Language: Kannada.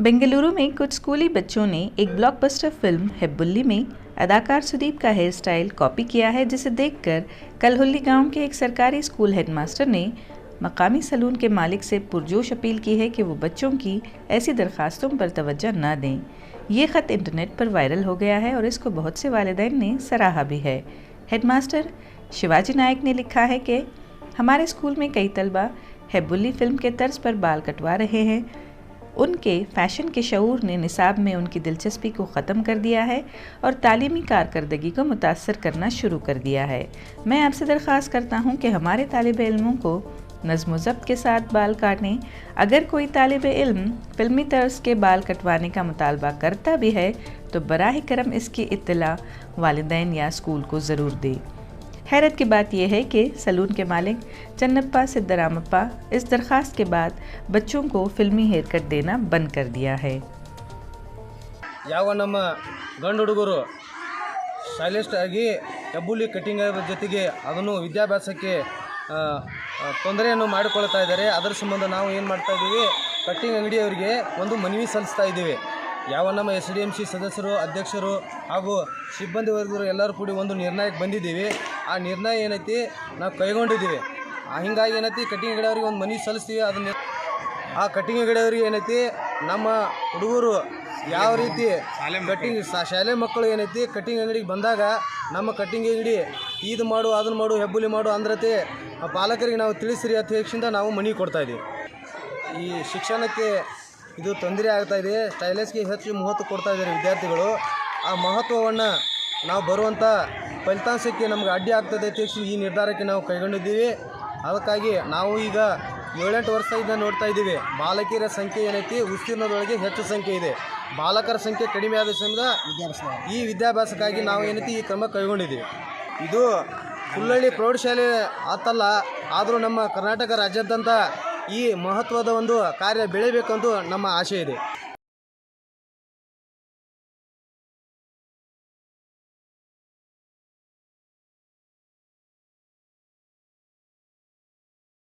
बेंगलुरु में कुछ स्कूली बच्चों ने एक ब्लॉकबस्टर फिल्म हेब्बुल्ली में अदाकार सुदीप का हेयर स्टाइल कॉपी किया है, जिसे देखकर कलहुल्ली गांव के एक सरकारी स्कूल हेडमास्टर ने मकामी सलून के मालिक से पुरजोश अपील की है कि वो बच्चों की ऐसी दरखास्तों पर तवज्जो न दें। ये ख़त इंटरनेट पर वायरल हो गया है और इसको बहुत से वालिदैन ने सराहा भी है। हेडमास्टर शिवाजी नायक ने लिखा है कि हमारे स्कूल में कई तलबा हेब्बुल्ली फिल्म के तर्ज पर बाल कटवा रहे हैं। उनके फ़ैशन के शऊर ने निसाब में उनकी दिलचस्पी को ख़त्म कर दिया है और तालीमी कारकर्दगी को मुतासर करना शुरू कर दिया है। मैं आपसे दरख्वास्त करता हूं कि हमारे तालिब इल्मों को नज़्म ज़ब्त के साथ बाल काटें। अगर कोई तालिब इल्म फ़िल्मी तर्ज के बाल कटवाने का मुतालबा करता भी है तो बराह करम इसकी इत्तला वालिदैन या स्कूल को ज़रूर दे। हैरत की बात यह है कि सलून के मालिक चन्नप्पा सिद्धरामप्पा इस दरख्वास्त के बाद बच्चों को फिल्मी हेयर कट देना बंद कर दिया है। ಯಾವ ನಮ್ಮ ಗಂಡು ಹುಡುಗರು ಸ್ಟೈಲಿಸ್ಟ್ ಆಗಿ ಹೆಬ್ಬುಲಿ ಕಟಿಂಗ್ ಜೊತೆಗೆ ಅದನ್ನು ವಿದ್ಯಾಭ್ಯಾಸಕ್ಕೆ ತೊಂದರೆಯನ್ನು ಮಾಡಿಕೊಳ್ತಾ ಇದ್ದಾರೆ. ಅದರ ಸಂಬಂಧ ನಾವು ಏನು ಮಾಡ್ತಾ ಇದ್ದೀವಿ, ಕಟ್ಟಿಂಗ್ ಅಂಗಡಿಯವರಿಗೆ ಒಂದು ಮನವಿ ಸಲ್ಲಿಸ್ತಾ ಇದ್ದೀವಿ. ಯಾವ ನಮ್ಮ SDMC ಸದಸ್ಯರು, ಅಧ್ಯಕ್ಷರು ಹಾಗೂ ಸಿಬ್ಬಂದಿ ವರ್ಗರು ಎಲ್ಲರೂ ಕೂಡಿ ಒಂದು ನಿರ್ಣಯಕ್ಕೆ ಬಂದಿದ್ದೀವಿ. ಆ ನಿರ್ಣಯ ಏನೈತಿ ನಾವು ಕೈಗೊಂಡಿದ್ದೀವಿ. ಹೀಗಾಗಿ ಏನೈತಿ ಕಟ್ಟಿಂಗ್ ಅಂಗಡಿಯವರಿಗೆ ಒಂದು ಮನವಿ ಸಲ್ಲಿಸ್ತೀವಿ. ಅದನ್ನ ಆ ಕಟ್ಟಿಂಗ್ ಅಂಗಡಿಯವರಿಗೆ ಏನೈತಿ ನಮ್ಮ ಹುಡುಗರು ಯಾವ ರೀತಿ ಕಟ್ಟಿಂಗ್ ಶಾಲೆ ಮಕ್ಕಳು ಏನೈತಿ ಕಟ್ಟಿಂಗ್ ಅಂಗಡಿಗೆ ಬಂದಾಗ ನಮ್ಮ ಕಟ್ಟಿಂಗ್ ಅಂಗಡಿ ಇದು ಮಾಡು ಅದನ್ನು ಮಾಡು ಹೆಬ್ಬುಲಿ ಮಾಡು ಅಂದ್ರತೆ ಪಾಲಕರಿಗೆ ನಾವು ತಿಳಿಸಿರಿ ಅಂತ ಹೇಳಿಂದ ನಾವು ಮನವಿ ಕೊಡ್ತಾಯಿದ್ದೀವಿ. ಈ ಶಿಕ್ಷಣಕ್ಕೆ ಇದು ತೊಂದರೆ ಆಗ್ತಾಯಿದೆ. ಸ್ಟೈಲಿಸ್ಗೆ ಹೆಚ್ಚು ಮಹತ್ವ ಕೊಡ್ತಾ ಇದ್ದಾರೆ ವಿದ್ಯಾರ್ಥಿಗಳು. ಆ ಮಹತ್ವವನ್ನು ನಾವು ಬರುವಂಥ ಫಲಿತಾಂಶಕ್ಕೆ ನಮ್ಗೆ ಅಡ್ಡಿ ಆಗ್ತದೆ ಅಂತ ಈ ನಿರ್ಧಾರಕ್ಕೆ ನಾವು ಕೈಗೊಂಡಿದ್ದೀವಿ. ಅದಕ್ಕಾಗಿ ನಾವು ಈಗ 7-8 ವರ್ಷದಿಂದ ನೋಡ್ತಾ ಇದ್ದೀವಿ, ಬಾಲಕಿಯರ ಸಂಖ್ಯೆ ಏನೈತಿ ಉತ್ತೀರ್ಣದೊಳಗೆ ಹೆಚ್ಚು ಸಂಖ್ಯೆ ಇದೆ, ಬಾಲಕರ ಸಂಖ್ಯೆ ಕಡಿಮೆ ಆದ ಸಮಯದ ಈ ವಿದ್ಯಾಭ್ಯಾಸಕ್ಕಾಗಿ ನಾವು ಏನೈತಿ ಈ ಕ್ರಮ ಕೈಗೊಂಡಿದ್ದೀವಿ. ಇದು ಹುಲ್ಲಳ್ಳಿ ಪ್ರೌಢಶಾಲೆ ಆತಲ್ಲ, ಆದರೂ ನಮ್ಮ ಕರ್ನಾಟಕ ರಾಜ್ಯಾದ್ಯಂತ ಈ ಮಹತ್ವದ ಒಂದು ಕಾರ್ಯ ಬೆಳಿಬೇಕಂತೂ ನಮ್ಮ ಆಶೆ ಇದೆ.